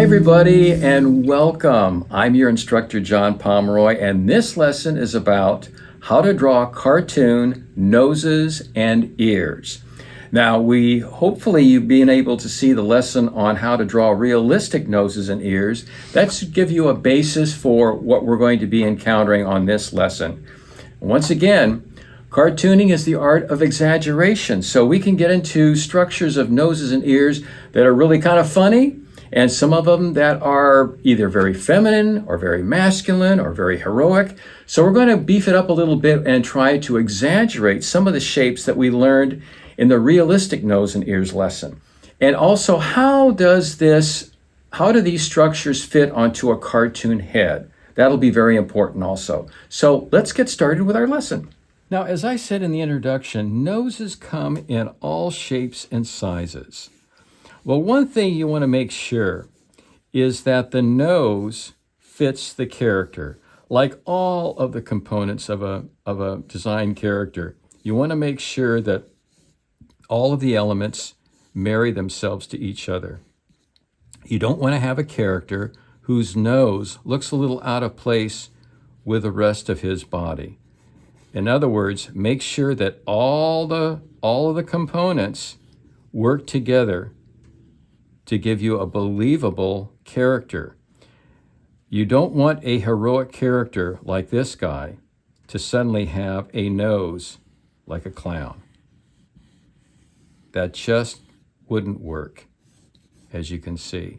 Hi everybody and welcome. I'm your instructor John Pomeroy, and this lesson is about how to draw cartoon noses and ears. Now hopefully you've been able to see the lesson on how to draw realistic noses and ears. That should give you a basis for what we're going to be encountering on this lesson. Once again, cartooning is the art of exaggeration, so we can get into structures of noses and ears that are really kind of funny, and some of them that are either very feminine or very masculine or very heroic. So we're going to beef it up a little bit and try to exaggerate some of the shapes that we learned in the realistic nose and ears lesson. And also, how do these structures fit onto a cartoon head? That'll be very important also. So let's get started with our lesson. Now, as I said in the introduction, noses come in all shapes and sizes. Well, one thing you want to make sure is that the nose fits the character. Like all of the components of a design character, you want to make sure that all of the elements marry themselves to each other. You don't want to have a character whose nose looks a little out of place with the rest of his body. In other words, make sure that all of the components work together to give you a believable character. You don't want a heroic character like this guy to suddenly have a nose like a clown. That just wouldn't work, as you can see.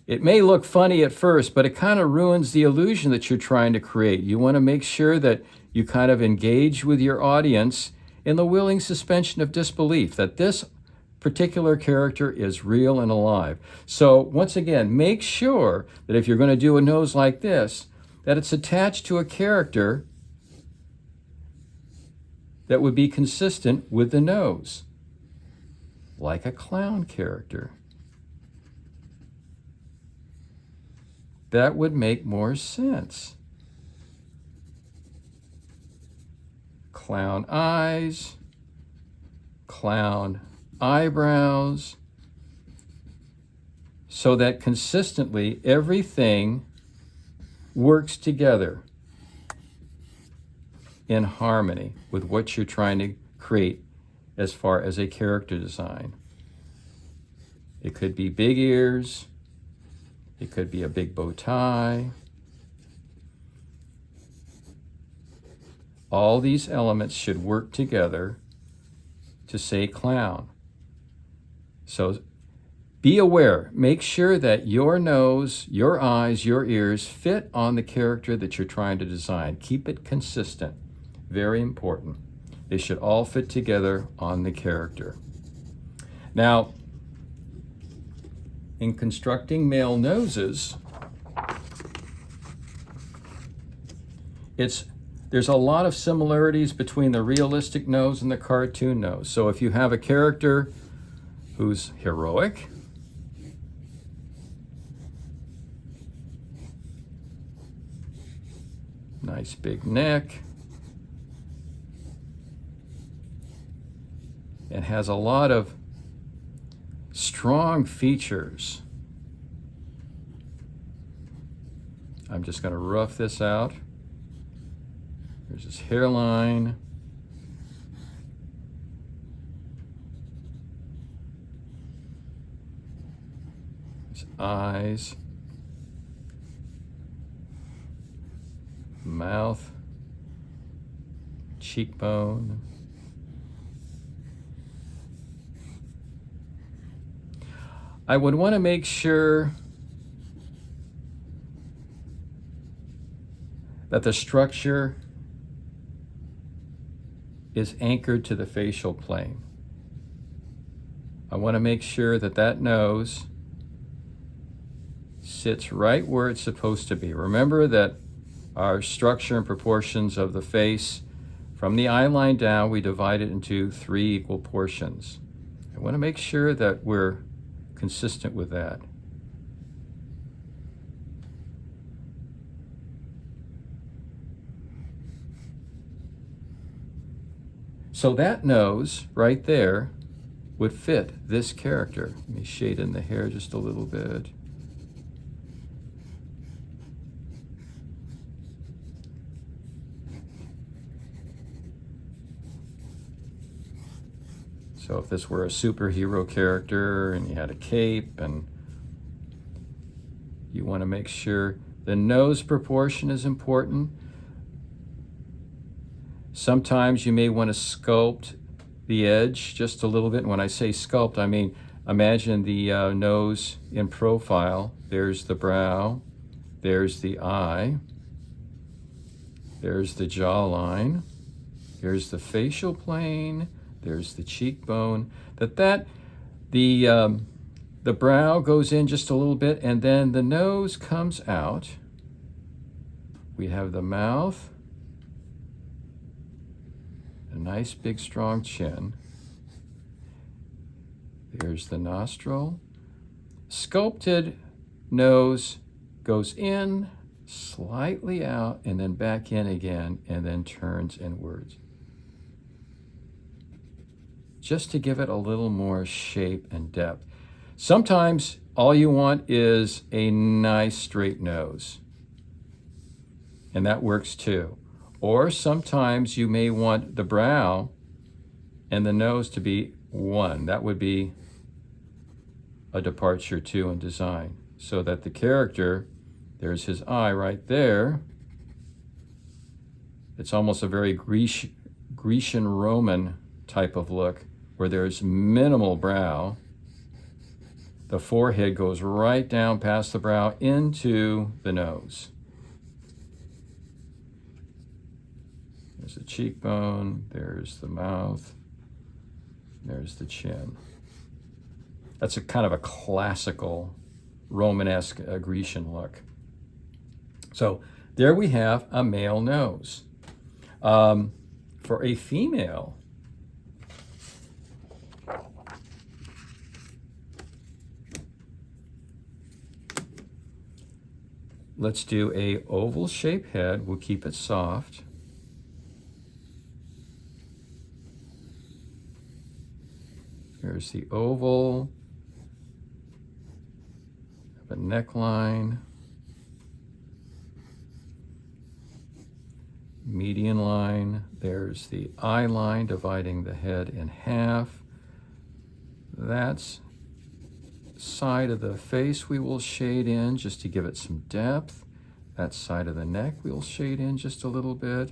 It may look funny at first, but it kind of ruins the illusion that you're trying to create. You want to make sure that you kind of engage with your audience in the willing suspension of disbelief, that this particular character is real and alive. So once again, make sure that if you're going to do a nose like this, that it's attached to a character that would be consistent with the nose, like a clown character. That would make more sense. Clown eyes, clown eyebrows, so that consistently everything works together in harmony with what you're trying to create as far as a character design. It could be big ears, it could be a big bow tie. All these elements should work together to say clown. So be aware, make sure that your nose, your eyes, your ears fit on the character that you're trying to design. Keep it consistent. Very important. They should all fit together on the character. Now, in constructing male noses, there's a lot of similarities between the realistic nose and the cartoon nose. So if you have a character who's heroic, nice big neck, and has a lot of strong features. I'm just going to rough this out. There's his hairline. His eyes. Mouth. Cheekbone. I would want to make sure that the structure is anchored to the facial plane. I want to make sure that that nose sits right where it's supposed to be. Remember that our structure and proportions of the face, from the eye line down, we divide it into 3 equal portions. I want to make sure that we're consistent with that. So that nose right there would fit this character. Let me shade in the hair just a little bit. So if this were a superhero character and you had a cape, and you want to make sure the nose proportion is important. Sometimes you may want to sculpt the edge just a little bit. And when I say sculpt, I mean imagine the nose in profile. There's the brow, there's the eye, there's the jawline, there's the facial plane, there's the cheekbone. The brow goes in just a little bit, and then the nose comes out. We have the mouth, a nice big strong chin. There's the nostril. Sculpted nose goes in, slightly out, and then back in again, and then turns inwards, just to give it a little more shape and depth. Sometimes all you want is a nice straight nose, and that works too. Or sometimes you may want the brow and the nose to be one. That would be a departure too in design, so that the character, there's his eye right there. It's almost a very Grecian Roman type of look, where there's minimal brow. The forehead goes right down past the brow into the nose. There's the cheekbone, there's the mouth, there's the chin. That's a kind of a classical Romanesque Grecian look. So there we have a male nose. For a female, let's do a oval shaped head. We'll keep it soft. There's the oval. Have a neckline. Median line. There's the eye line dividing the head in half. That's side of the face we will shade in just to give it some depth. That side of the neck we'll shade in just a little bit.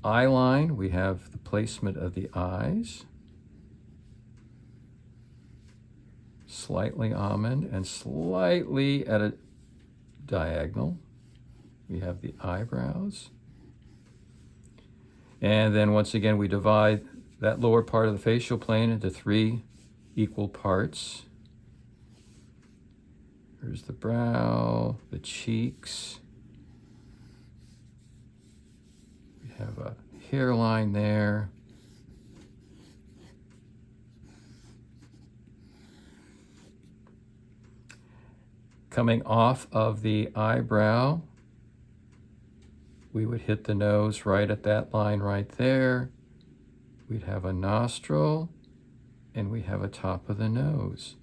Eye line, we have the placement of the eyes. Slightly almond and slightly at a diagonal. We have the eyebrows. And then once again, we divide that lower part of the facial plane into 3 equal parts. There's the brow, the cheeks. We have a hairline there. Coming off of the eyebrow, we would hit the nose right at that line right there. We'd have a nostril, and we have a top of the nose.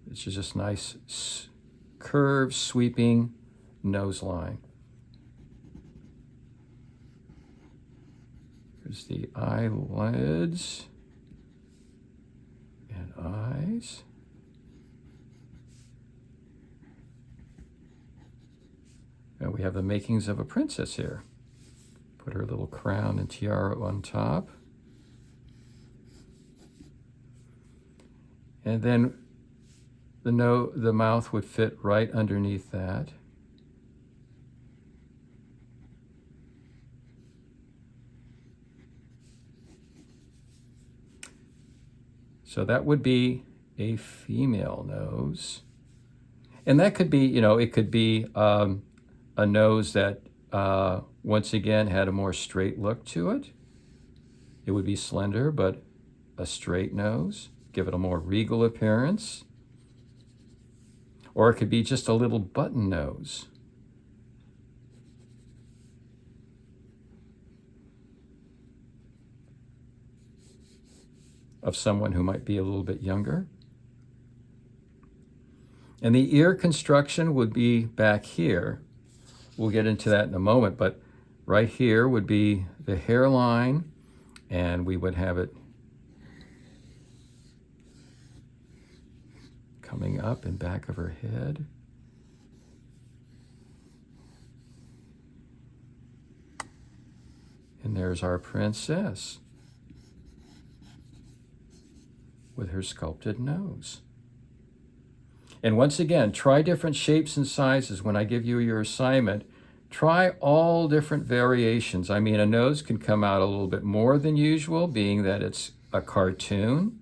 It's just nice curved, sweeping nose line. There's the eyelids and eyes. And we have the makings of a princess here. Put her little crown and tiara on top. And then the mouth would fit right underneath that. So that would be a female nose. And that could be, it could be a nose that, once again, had a more straight look to it. It would be slender, but a straight nose. Give it a more regal appearance. Or it could be just a little button nose. of someone who might be a little bit younger. And the ear construction would be back here. We'll get into that in a moment, but right here would be the hairline, and we would have it coming up in back of her head. And there's our princess with her sculpted nose. And once again, try different shapes and sizes. When I give you your assignment, try all different variations. I mean, a nose can come out a little bit more than usual, being that it's a cartoon.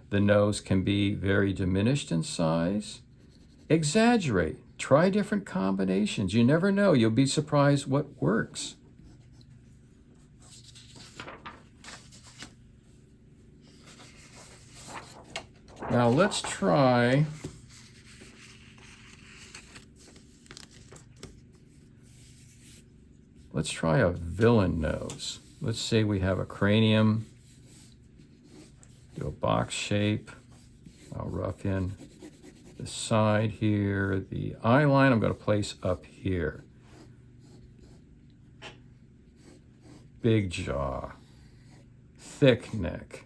The nose can be very diminished in size. Exaggerate. Try different combinations. You never know. You'll be surprised what works. Now let's try a villain nose. Let's say we have a cranium. Do a box shape. I'll rough in the side here. The eye line I'm going to place up here. Big jaw. Thick neck.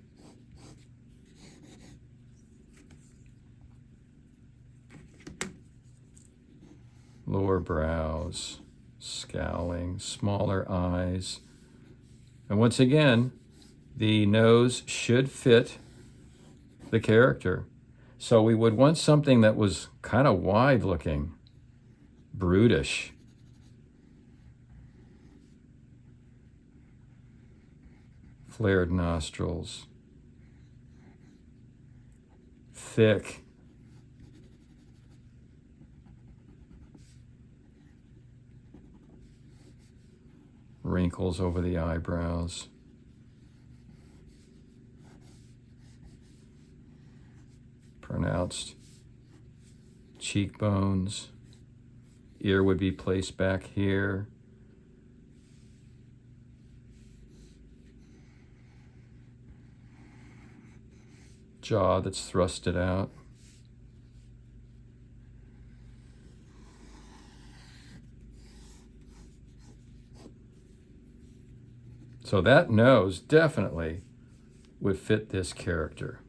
Lower brows. Scowling, smaller eyes. And once again, the nose should fit the character. So we would want something that was kind of wide looking, brutish. Flared nostrils. Thick. Wrinkles over the eyebrows. Pronounced cheekbones. Ear would be placed back here. Jaw that's thrusted out. So that nose definitely would fit this character.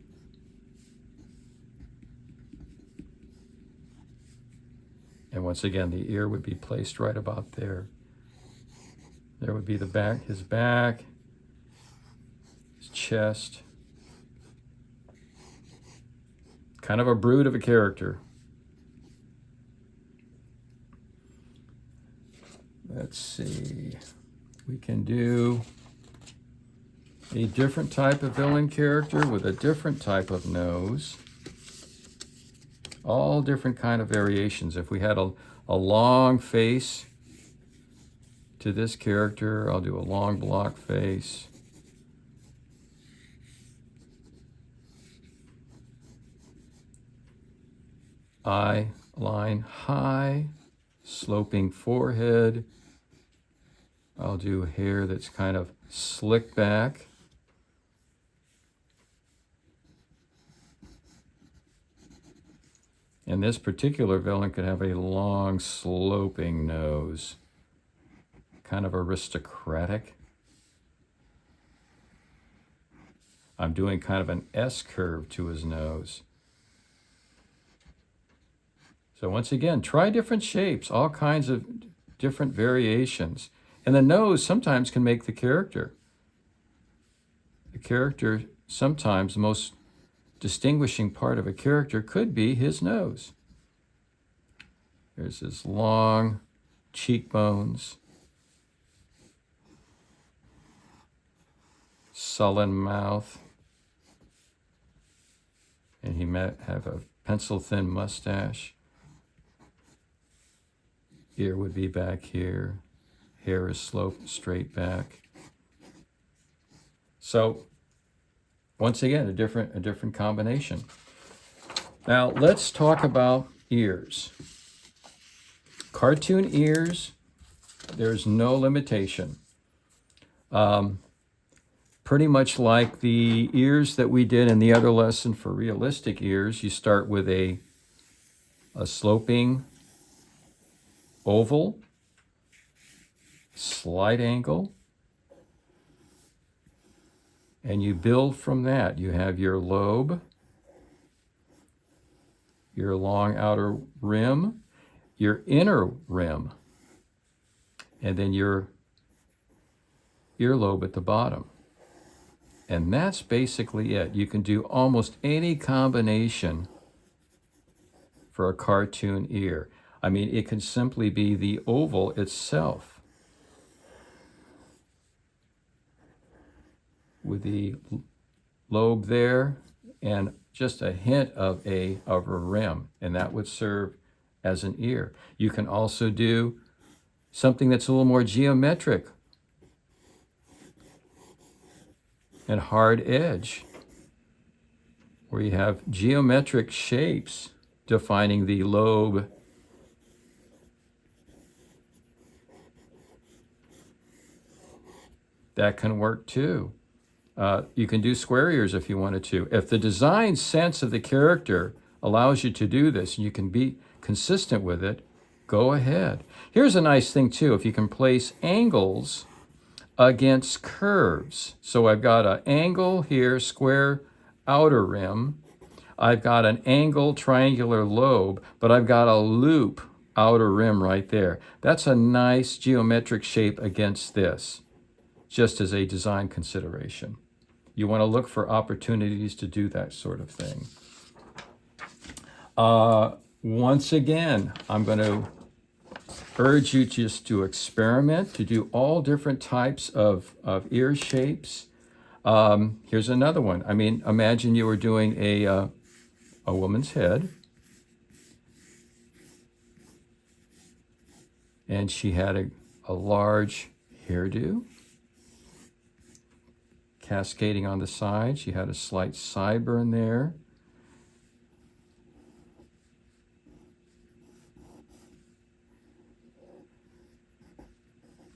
And once again, the ear would be placed right about there. There would be the back, his chest. Kind of a brute of a character. Let's see. We can do a different type of villain character with a different type of nose. All different kind of variations. If we had a long face to this character, I'll do a long block face. Eye line high, sloping forehead. I'll do hair that's kind of slicked back. And this particular villain could have a long, sloping nose, kind of aristocratic. I'm doing kind of an S curve to his nose. So once again, try different shapes, all kinds of different variations. And the nose sometimes can make the character. The character, sometimes the most distinguishing part of a character could be his nose. There's his long cheekbones, sullen mouth, and he might have a pencil-thin mustache. Ear would be back here. Hair is sloped straight back. So, once again, a different combination. Now, let's talk about ears. Cartoon ears, there's no limitation. pretty much like the ears that we did in the other lesson for realistic ears. You start with a sloping oval, slight angle, and you build from that. You have your lobe, your long outer rim, your inner rim, and then your earlobe at the bottom. And that's basically it. You can do almost any combination for a cartoon ear. I mean, it can simply be the oval itself with the lobe there and just a hint of a rim, and that would serve as an ear. You can also do something that's a little more geometric and hard edge, where you have geometric shapes defining the lobe that can work too. You can do square ears if you wanted to. If the design sense of the character allows you to do this and you can be consistent with it, go ahead. Here's a nice thing too, if you can place angles against curves. So I've got an angle here, square outer rim. I've got an angle triangular lobe, but I've got a loop outer rim right there. That's a nice geometric shape against this, just as a design consideration. You want to look for opportunities to do that sort of thing. Once again, I'm going to urge you just to experiment, to do all different types of ear shapes. Here's another one. I mean, imagine you were doing a woman's head, and she had a large hairdo cascading on the side. She had a slight sideburn there.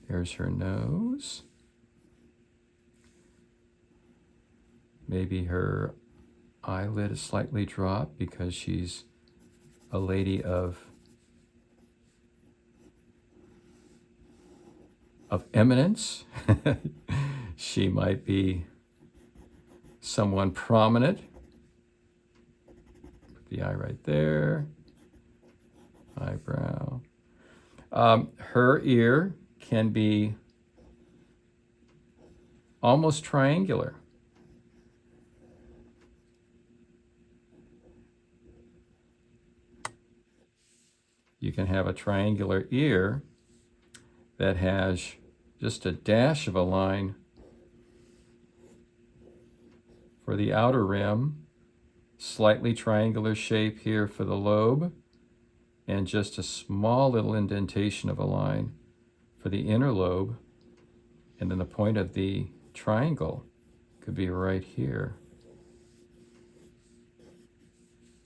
There's her nose. Maybe her eyelid is slightly dropped because she's a lady of eminence. She might be someone prominent. Put the eye right there. Eyebrow. Her ear can be almost triangular. You can have a triangular ear that has just a dash of a line for the outer rim, slightly triangular shape here for the lobe, and just a small little indentation of a line for the inner lobe, and then the point of the triangle could be right here.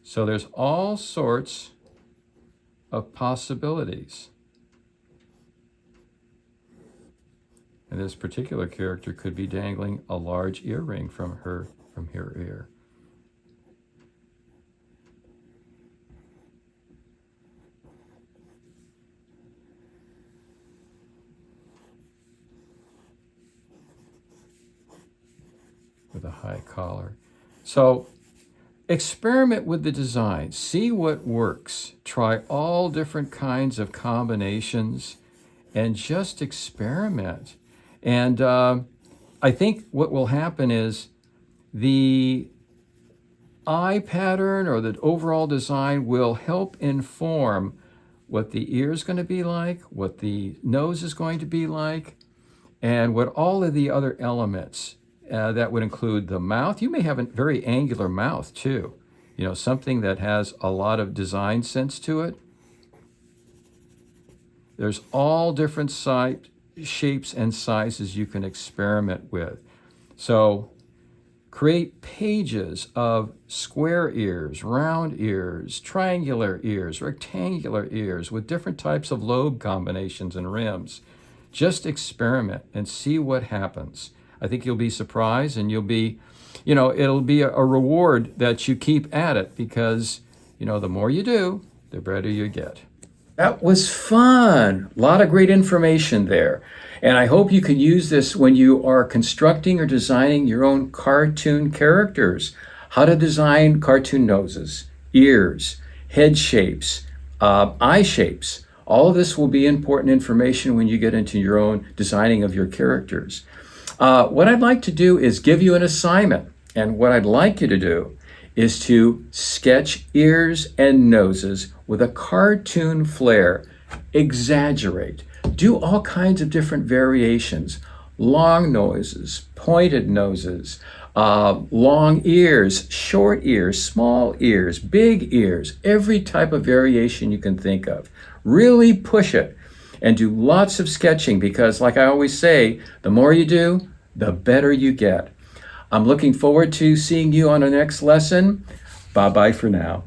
So there's all sorts of possibilities. And this particular character could be dangling a large earring from her ear. With a high collar. So experiment with the design. See what works. Try all different kinds of combinations and just experiment. And I think what will happen is the eye pattern or the overall design will help inform what the ear is going to be like, what the nose is going to be like, and what all of the other elements that would include the mouth. You may have a very angular mouth too, you know, something that has a lot of design sense to it. There's all different shapes and sizes you can experiment with. So create pages of square ears, round ears, triangular ears, rectangular ears with different types of lobe combinations and rims. Just experiment and see what happens. I think you'll be surprised, and it'll be a reward that you keep at it, because, the more you do, the better you get. That was fun. A lot of great information there. And I hope you can use this when you are constructing or designing your own cartoon characters. How to design cartoon noses, ears, head shapes, eye shapes. All of this will be important information when you get into your own designing of your characters. What I'd like to do is give you an assignment. And what I'd like you to do is to sketch ears and noses with a cartoon flair. Exaggerate. Do all kinds of different variations. Long noses, pointed noses, long ears, short ears, small ears, big ears, every type of variation you can think of. Really push it and do lots of sketching, because like I always say, the more you do, the better you get. I'm looking forward to seeing you on the next lesson. Bye-bye for now.